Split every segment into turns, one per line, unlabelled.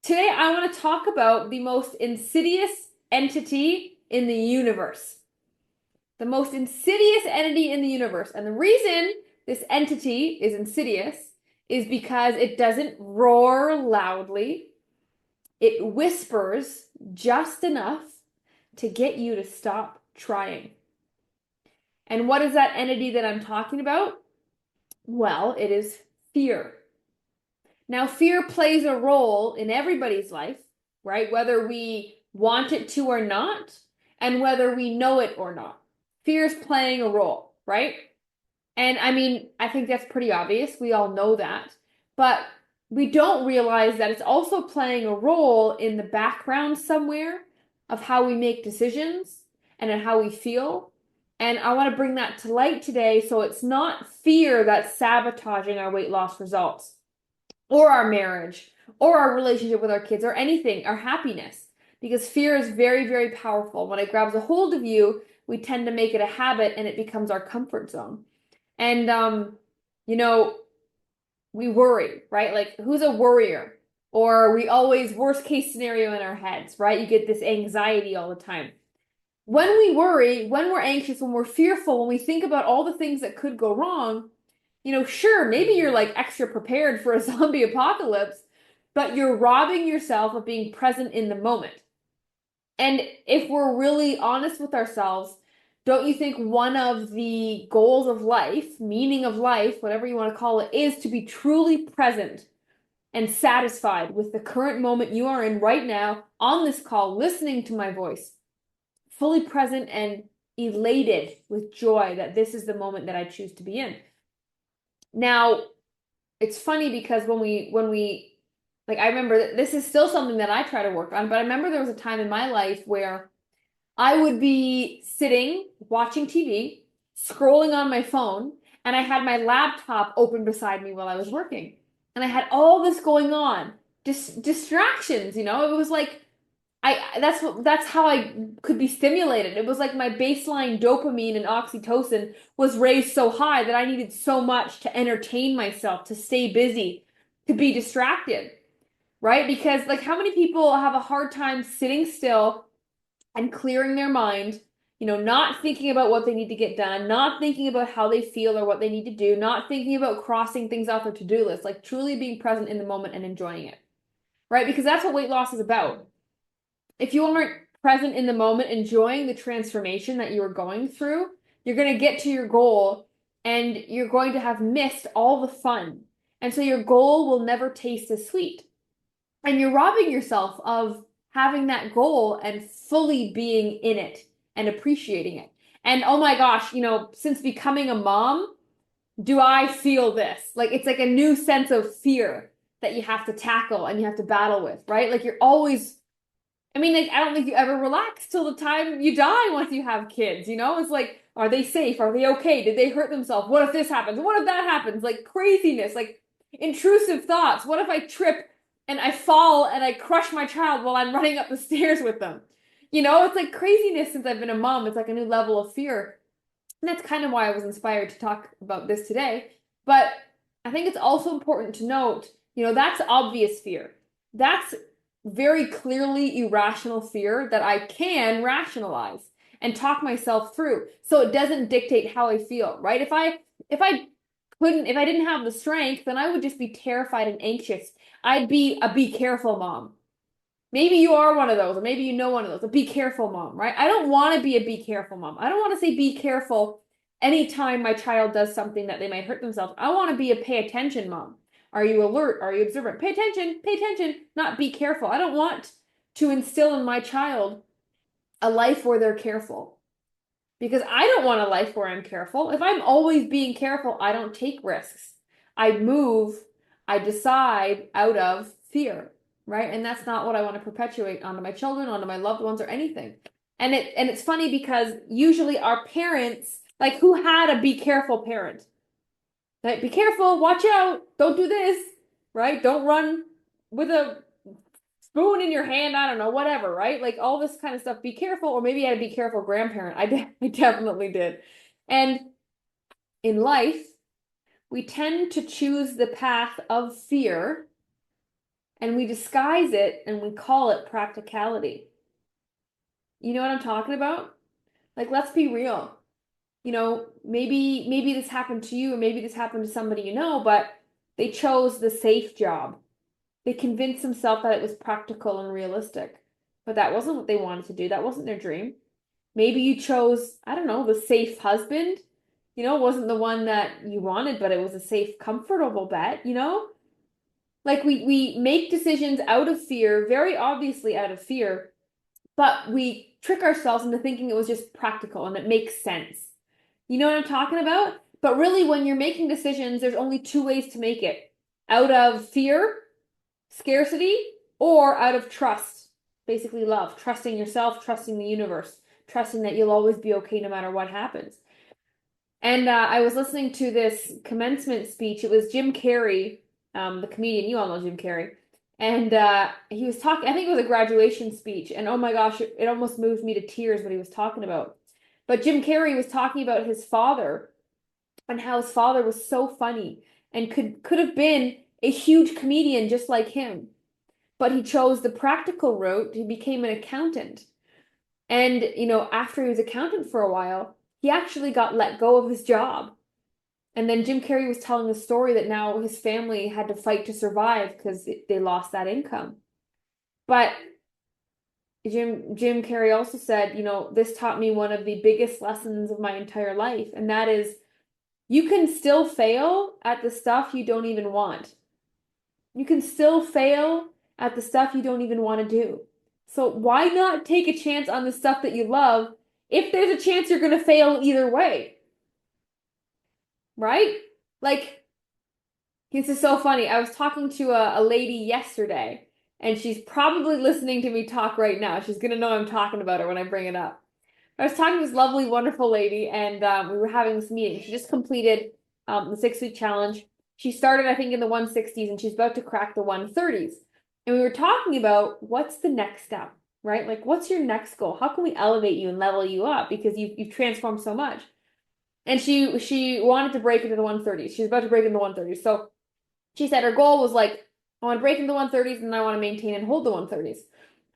Today I want to talk about the most insidious entity in the universe. The most insidious entity in the universe. And the reason this entity is insidious is because it doesn't roar loudly. It whispers just enough to get you to stop trying. And what is that entity that I'm talking about? Well, it is fear. Now, fear plays a role in everybody's life, right? Whether we want it to or not, and whether we know it or not. Fear is playing a role, right? And I mean, I think that's pretty obvious. We all know that. But we don't realize that it's also playing a role in the background somewhere of how we make decisions and in how we feel. And I want to bring that to light today so it's not fear that's sabotaging our weight loss results or our marriage or our relationship with our kids or anything, our happiness. Because fear is very, very powerful. When it grabs a hold of you, we tend to make it a habit and it becomes our comfort zone. And, you know, we worry, right? Like, who's a worrier? Or we always worst case scenario in our heads, right? You get this anxiety all the time. When we worry, when we're anxious, when we're fearful, when we think about all the things that could go wrong, sure, maybe you're like extra prepared for a zombie apocalypse, but you're robbing yourself of being present in the moment. And if we're really honest with ourselves, don't you think one of the goals of life, meaning of life, whatever you want to call it, is to be truly present and satisfied with the current moment you are in right now on this call, listening to my voice, fully present and elated with joy that this is the moment that I choose to be in. Now, it's funny because when we like I remember that this is still something that I try to work on, but I remember there was a time in my life where I would be sitting watching TV, scrolling on my phone, and I had my laptop open beside me while I was working. And I had all this going on, distractions, It was like that's how I could be stimulated. It was like my baseline dopamine and oxytocin was raised so high that I needed so much to entertain myself, to stay busy, to be distracted, right? Because like how many people have a hard time sitting still and clearing their mind, not thinking about what they need to get done, not thinking about how they feel or what they need to do, not thinking about crossing things off their to-do list, like truly being present in the moment and enjoying it, right? Because that's what weight loss is about. If you aren't present in the moment, enjoying the transformation that you are going through, you're going to get to your goal and you're going to have missed all the fun. And so your goal will never taste as sweet. And you're robbing yourself of having that goal and fully being in it and appreciating it. And oh my gosh, since becoming a mom, do I feel this? Like it's like a new sense of fear that you have to tackle and you have to battle with, right? Like you're always like, I don't think you ever relax till the time you die once you have kids, It's like, are they safe? Are they okay? Did they hurt themselves? What if this happens? What if that happens? Like craziness, like intrusive thoughts. What if I trip and I fall and I crush my child while I'm running up the stairs with them? It's like craziness since I've been a mom. It's like a new level of fear. And that's kind of why I was inspired to talk about this today. But I think it's also important to note, that's obvious fear. That's very clearly irrational fear that I can rationalize and talk myself through. So it doesn't dictate how I feel, right? If I didn't have the strength, then I would just be terrified and anxious. I'd be a be careful mom. Maybe you are one of those, or maybe you know one of those, a be careful mom, right? I don't want to be a be careful mom. I don't want to say be careful anytime my child does something that they might hurt themselves. I want to be a pay attention mom. Are you alert? Are you observant? Pay attention, not be careful. I don't want to instill in my child a life where they're careful because I don't want a life where I'm careful. If I'm always being careful, I don't take risks. I move, I decide out of fear, right? And that's not what I want to perpetuate onto my children, onto my loved ones, or anything. And it's funny because usually our parents, like who had a be careful parent? Like, be careful, watch out, don't do this, right? Don't run with a spoon in your hand, I don't know, whatever, right? Like all this kind of stuff. Be careful, or maybe I had a be careful grandparent. I definitely did. And in life, we tend to choose the path of fear and we disguise it and we call it practicality. You know what I'm talking about? Like, let's be real. Maybe this happened to you, or maybe this happened to somebody you know, but they chose the safe job. They convinced themselves that it was practical and realistic, but that wasn't what they wanted to do. That wasn't their dream. Maybe you chose, I don't know, the safe husband. It wasn't the one that you wanted, but it was a safe, comfortable bet. Like we make decisions out of fear, very obviously out of fear, but we trick ourselves into thinking it was just practical and it makes sense. You know what I'm talking about? But really, when you're making decisions, there's only two ways to make it: out of fear, scarcity, or out of trust. Basically, love, trusting yourself, trusting the universe, trusting that you'll always be okay no matter what happens. And I was listening to this commencement speech. It was Jim Carrey, the comedian. You all know Jim Carrey. And he was talking, I think it was a graduation speech. And oh my gosh, it almost moved me to tears what he was talking about. But Jim Carrey was talking about his father and how his father was so funny and could have been a huge comedian just like him. But he chose the practical route. He became an accountant. And, after he was accountant for a while, he actually got let go of his job. And then Jim Carrey was telling the story that now his family had to fight to survive because they lost that income. But Jim Carrey also said, this taught me one of the biggest lessons of my entire life, and that is you can still fail at the stuff you don't even want. You can still fail at the stuff you don't even want to do. So why not take a chance on the stuff that you love if there's a chance you're going to fail either way? Right? Like, this is so funny. I was talking to a lady yesterday, and she's probably listening to me talk right now. She's going to know I'm talking about her when I bring it up. I was talking to this lovely, wonderful lady, and we were having this meeting. She just completed the 6-week challenge. She started, I think, in the 160s, and she's about to crack the 130s. And we were talking about what's the next step, right? Like, what's your next goal? How can we elevate you and level you up because you've transformed so much? And she wanted to break into the 130s. She's about to break into the 130s. So she said her goal was like, I want to break into the 130s and I want to maintain and hold the 130s.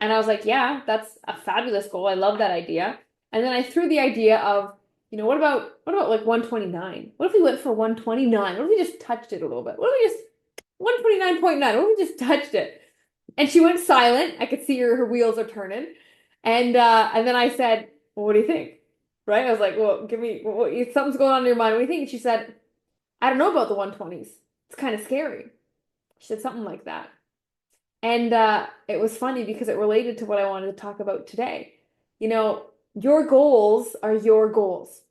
And I was like, yeah, that's a fabulous goal. I love that idea. And then I threw the idea of, what about like 129? What if we went for 129? What if we just touched it a little bit? What if we just 129.9? What if we just touched it? And she went silent. I could see her wheels are turning. And then I said, well, what do you think? Right? I was like, well, give me something's going on in your mind. What do you think? And she said, I don't know about the 120s. It's kind of scary. She said something like that. And it was funny because it related to what I wanted to talk about today. Your goals are your goals.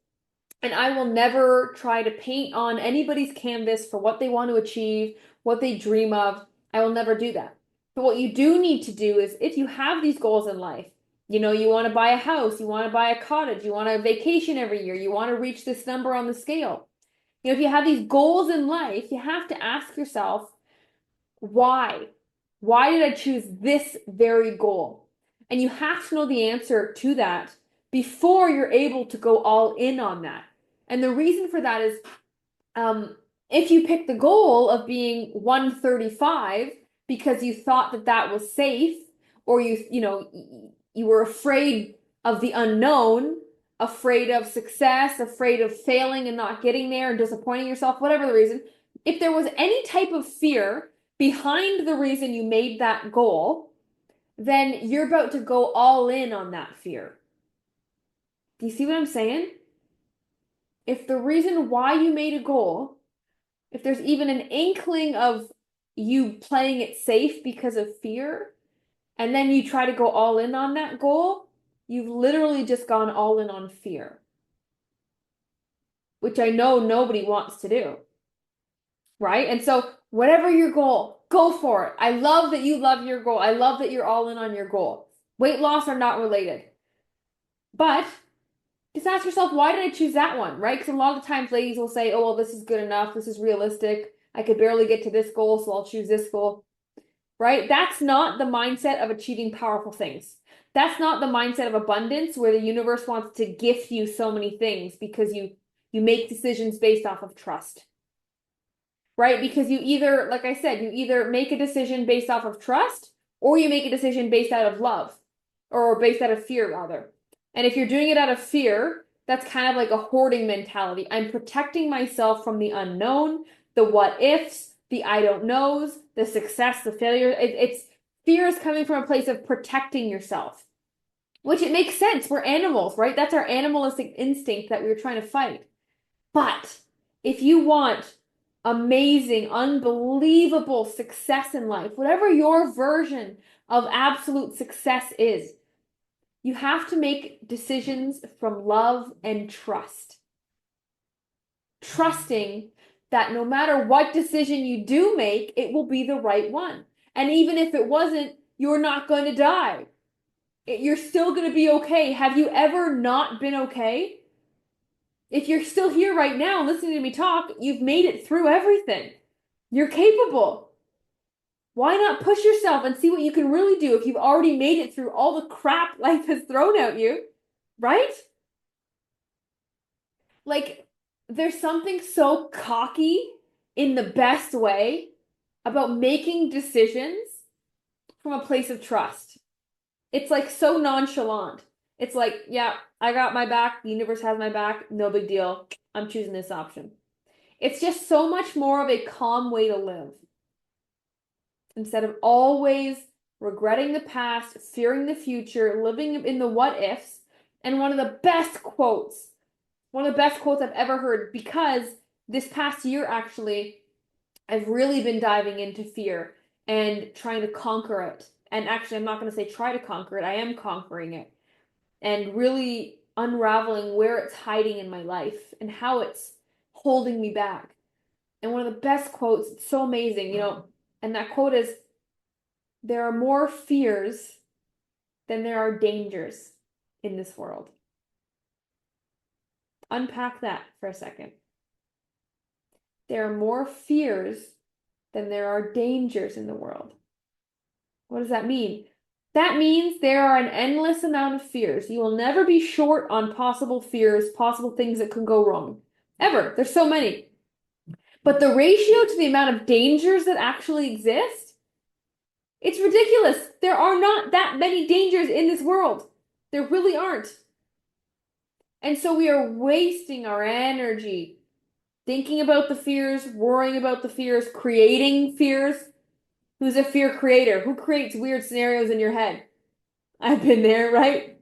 And I will never try to paint on anybody's canvas for what they want to achieve, what they dream of. I will never do that. But what you do need to do is if you have these goals in life, you want to buy a house, you want to buy a cottage, you want a vacation every year, you want to reach this number on the scale. If you have these goals in life, you have to ask yourself, why? Why did I choose this very goal? And you have to know the answer to that before you're able to go all in on that. And the reason for that is if you pick the goal of being 135 because you thought that that was safe, or you were afraid of the unknown, afraid of success, afraid of failing and not getting there and disappointing yourself, whatever the reason, if there was any type of fear behind the reason you made that goal, then you're about to go all in on that fear. Do you see what I'm saying? If the reason why you made a goal, if there's even an inkling of you playing it safe because of fear, and then you try to go all in on that goal, you've literally just gone all in on fear, which I know nobody wants to do. Right? And so whatever your goal, go for it. I love that you love your goal. I love that you're all in on your goal. Weight loss are not related. But just ask yourself, why did I choose that one? Right? Because a lot of times ladies will say, oh, well, this is good enough. This is realistic. I could barely get to this goal, so I'll choose this goal. Right? That's not the mindset of achieving powerful things. That's not the mindset of abundance where the universe wants to gift you so many things because you make decisions based off of trust. right? Because you either, like I said, you either make a decision based off of trust or you make a decision based out of love or based out of fear, rather. And if you're doing it out of fear, that's kind of like a hoarding mentality. I'm protecting myself from the unknown, the what ifs, the I don't knows, the success, the failure. It's fear is coming from a place of protecting yourself, which it makes sense. We're animals, right? That's our animalistic instinct that we were trying to fight. But if you want amazing, unbelievable success in life, whatever your version of absolute success is, you have to make decisions from love and trust. Trusting that no matter what decision you do make, it will be the right one. And even if it wasn't, you're not going to die. You're still going to be okay. Have you ever not been okay? If you're still here right now listening to me talk, you've made it through everything. You're capable. Why not push yourself and see what you can really do if you've already made it through all the crap life has thrown at you, right? Like, there's something so cocky in the best way about making decisions from a place of trust. It's like so nonchalant. It's like, yeah, I got my back. The universe has my back. No big deal. I'm choosing this option. It's just so much more of a calm way to live. Instead of always regretting the past, fearing the future, living in the what ifs. And one of the best quotes I've ever heard, because this past year, actually, I've really been diving into fear and trying to conquer it. And actually, I'm not going to say try to conquer it. I am conquering it and really unraveling where it's hiding in my life and how it's holding me back. And one of the best quotes, it's so amazing, and that quote is, there are more fears than there are dangers in this world. Unpack that for a second. There are more fears than there are dangers in the world. What does that mean? That means there are an endless amount of fears. You will never be short on possible fears, possible things that could go wrong. Ever. There's so many. But the ratio to the amount of dangers that actually exist, it's ridiculous. There are not that many dangers in this world. There really aren't. And so we are wasting our energy thinking about the fears, worrying about the fears, creating fears. Who's a fear creator? Who creates weird scenarios in your head? I've been there, right?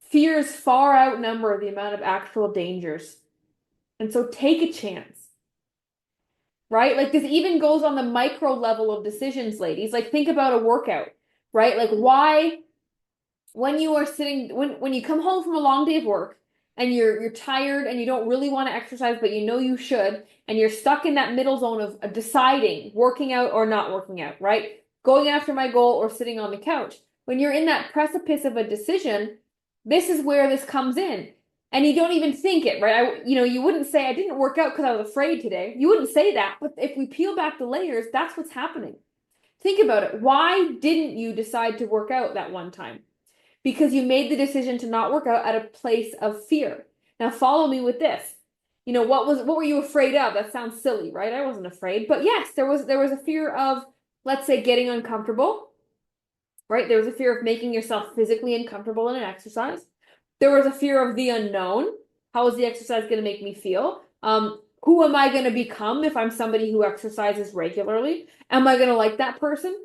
Fears far outnumber the amount of actual dangers. And so take a chance, right? Like this even goes on the micro level of decisions, ladies. Like think about a workout, right? Like why, when you are sitting, when you come home from a long day of work and you're tired and you don't really want to exercise, but you know you should, and you're stuck in that middle zone of deciding working out or not working out, right? Going after my goal or sitting on the couch. When you're in that precipice of a decision, this is where this comes in. And you don't even think it, right? You wouldn't say I didn't work out because I was afraid today. You wouldn't say that. But if we peel back the layers, that's what's happening. Think about it. Why didn't you decide to work out that one time? Because you made the decision to not work out at a place of fear. Now follow me with this. What were you afraid of? That sounds silly, right? I wasn't afraid. But yes, there was a fear of, let's say, getting uncomfortable, right? There was a fear of making yourself physically uncomfortable in an exercise. There was a fear of the unknown. How is the exercise going to make me feel? Who am I going to become if I'm somebody who exercises regularly? Am I going to like that person?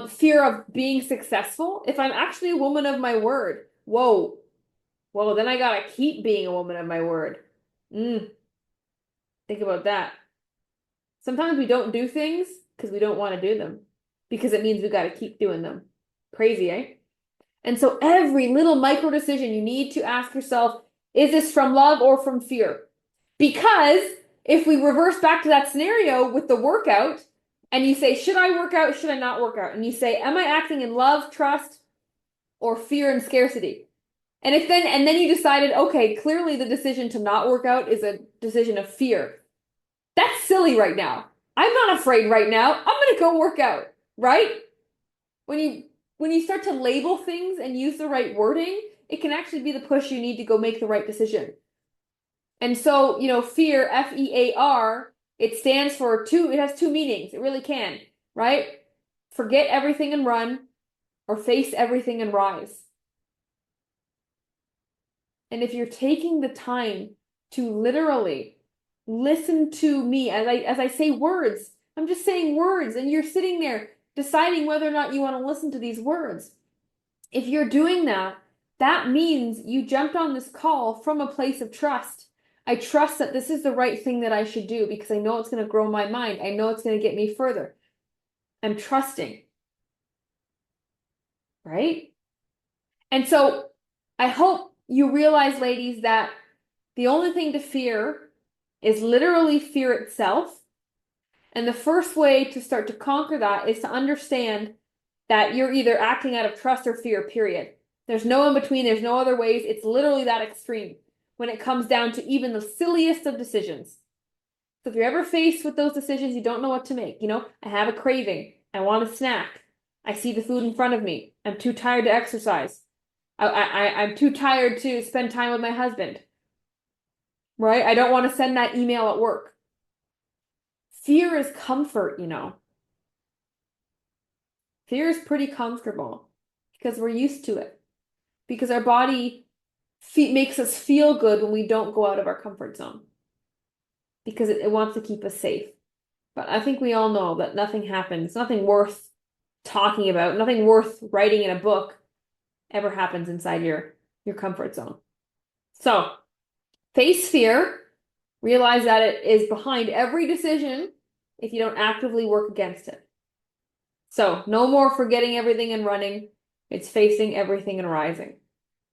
Fear of being successful. If I'm actually a woman of my word, whoa, then I gotta keep being a woman of my word. Think about that. Sometimes we don't do things because we don't want to do them, because it means we got to keep doing them. Crazy, eh? And so every little micro decision you need to ask yourself, is this from love or from fear? Because if we reverse back to that scenario with the workout, and you say, should I work out? Should I not work out? And you say, am I acting in love, trust, or fear and scarcity? And then you decided, okay, clearly the decision to not work out is a decision of fear. That's silly right now. I'm not afraid right now. I'm going to go work out, right? When you start to label things and use the right wording, it can actually be the push you need to go make the right decision. And so, fear, F-E-A-R, It stands for it has two meanings. It really can, right? Forget everything and run, or face everything and rise. And if you're taking the time to literally listen to me as I say words, I'm just saying words, and you're sitting there deciding whether or not you want to listen to these words. If you're doing that, that means you jumped on this call from a place of trust. I trust that this is the right thing that I should do because I know it's going to grow my mind. I know it's going to get me further. I'm trusting. Right? And so I hope you realize, ladies, that the only thing to fear is literally fear itself. And the first way to start to conquer that is to understand that you're either acting out of trust or fear, period. There's no in between. There's no other ways. It's literally that extreme when it comes down to even the silliest of decisions. So if you're ever faced with those decisions, you don't know what to make. I have a craving. I want a snack. I see the food in front of me. I'm too tired to exercise. I'm too tired to spend time with my husband. Right? I don't want to send that email at work. Fear is comfort, Fear is pretty comfortable because we're used to it. Because our body makes us feel good when we don't go out of our comfort zone. Because it wants to keep us safe. But I think we all know that nothing happens, nothing worth talking about, nothing worth writing in a book ever happens inside your comfort zone. So, face fear, realize that it is behind every decision if you don't actively work against it. So, no more forgetting everything and running. It's facing everything and rising.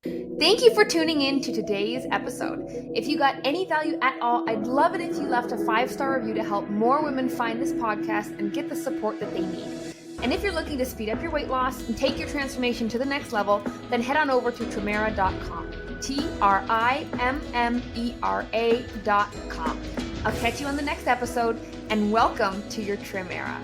Thank you for tuning in to today's episode. If you got any value at all, I'd love it if you left a 5-star review to help more women find this podcast and get the support that they need. And if you're looking to speed up your weight loss and take your transformation to the next level, then head on over to Trimera.com. TRIMMERA.com. I'll catch you on the next episode, and welcome to your Trim Era.